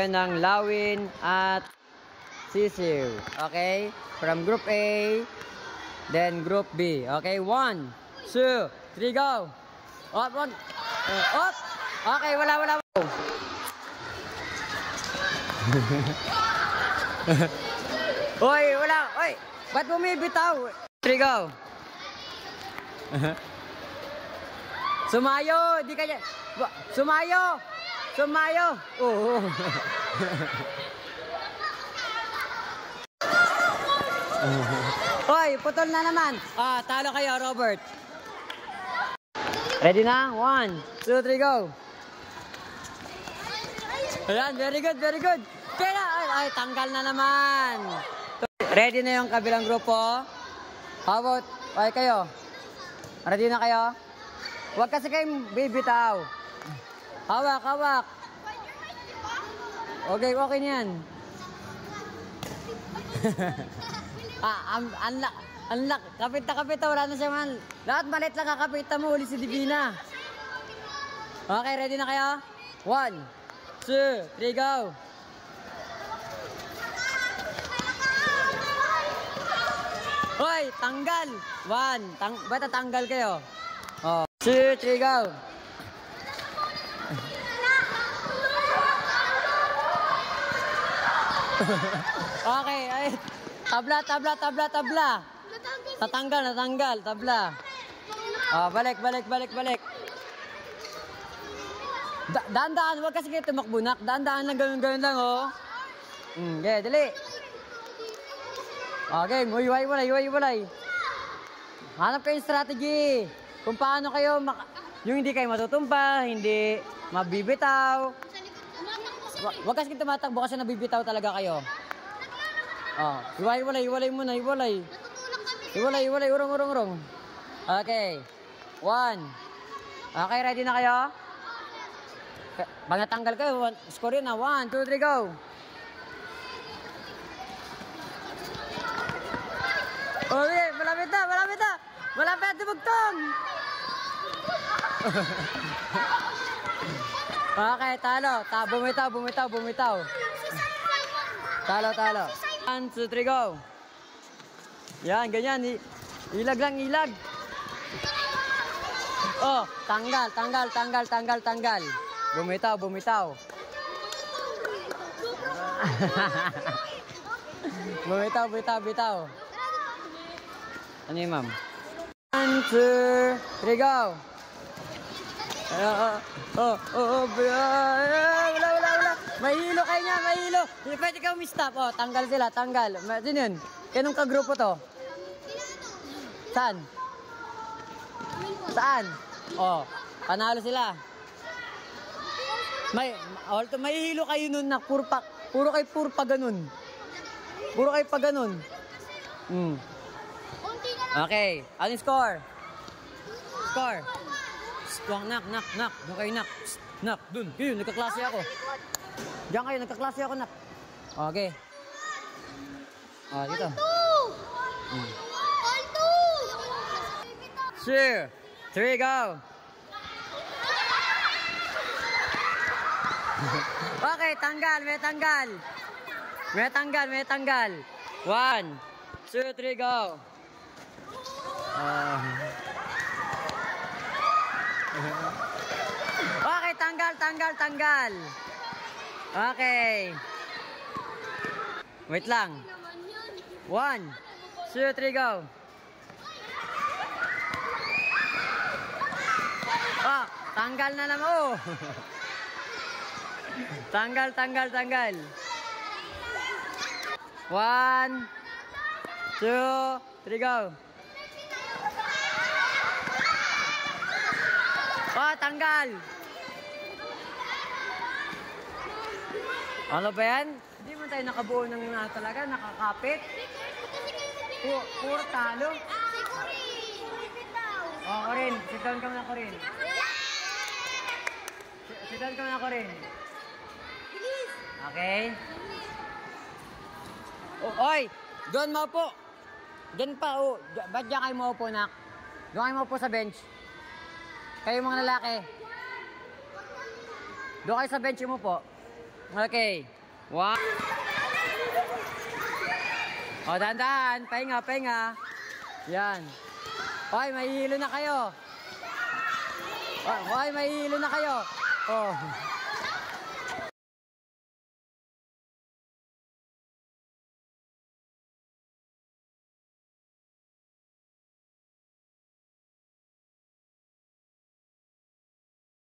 kayo ng Lawin at Sisiw. Okay? From Group A, then Group B. Okay? 1, 2, 3, go! Up, up! Up! Okay, wala. Oy, wala! Oy! Ba't bumibitaw? 3, go! Sumayo! Di kanya... Sumayo! Sumayo! Oo. Hoy, putol na naman. Talo kayo, Robert. Ready na? 1, 2, 3, go. Ayan, very good, very good. Kaya, ay, tanggal na naman. Ready na yung kabilang grupo? How about, ay kayo? Ready na kayo? Huwag kasi kayong bibitaw. Hawak, hawak. Okay, okay niyan. Unlock. Kapit na, wala na siya man. Lahat malit lang kakapita mo, uli si Divina. Okay, ready na kayo? 1, 2, 3, go. Hoy, tanggal. 1, bata tanggal kayo. 2, 3, go. Okay, ay. Tabla. Natanggal, tabla. Balik. Daan-daan, huwag kasi kayo tumakbunak. Daan-daan lang, ganun lang, oh. Okay, dali. Okay, hiwalay. Hanap kayong strategy. Kung paano kayo, yung hindi kayo matutumpa, hindi mabibitaw. Huwag kasi tumatakbo kasi nabibitaw talaga kayo. Hiwalay muna. Hiwalay, urong. Okay. 1. Okay, ready na kayo? Pag natanggal kayo, score yun na. 1, 2, 3, go. Okay, malapit na. Malapit, dumugtong. Okay, talo. Bumitaw. Talo. 1, 2, 3, go. Yan, ganyan. Ilag lang. Oh, tanggal. Bumitaw. Bumitaw. Ano yun, ma'am? 1, 2, 3, go. Wala. Mahilo kayo niya, mahilo. Pwede ka umistop. Tanggal sila. Sino yun? Kanong kagrupo to? Saan? Panalo sila. Mahihilo kayo nun na puro kayo pa ganun. Okay. Anong score? Knock. Doon kayo knock. Knock. Doon. Yun, nagkaklase ako. Diyan kayo, nagkaklase ako, knock. Okay. Dito. 2, 3, go. Okay, may tanggal. 1, 2, 3, go. Okay, tanggal. Okay. Wait lang. 1, 2, 3, go. Tanggal na naman. Tanggal. 1, 2, 3, go. Tanggal. Ano ba yan? Hindi mo tayo nakabuo ng talaga, nakakapit. Puro talo. Corin. Sit down ka muna, Corin. Okay. Oy! Doon maupo. Diyan pa, ba't diyan kayo maupo, nak? Doon kayo maupo sa bench. Kayo mga lalaki. Doon kayo sa bench mo po. Okay. One. O, dahan-dahan. Pahinga, pahinga. Yan. Hoy, mahihilo na kayo. Hoy, mahihilo na kayo. Oh.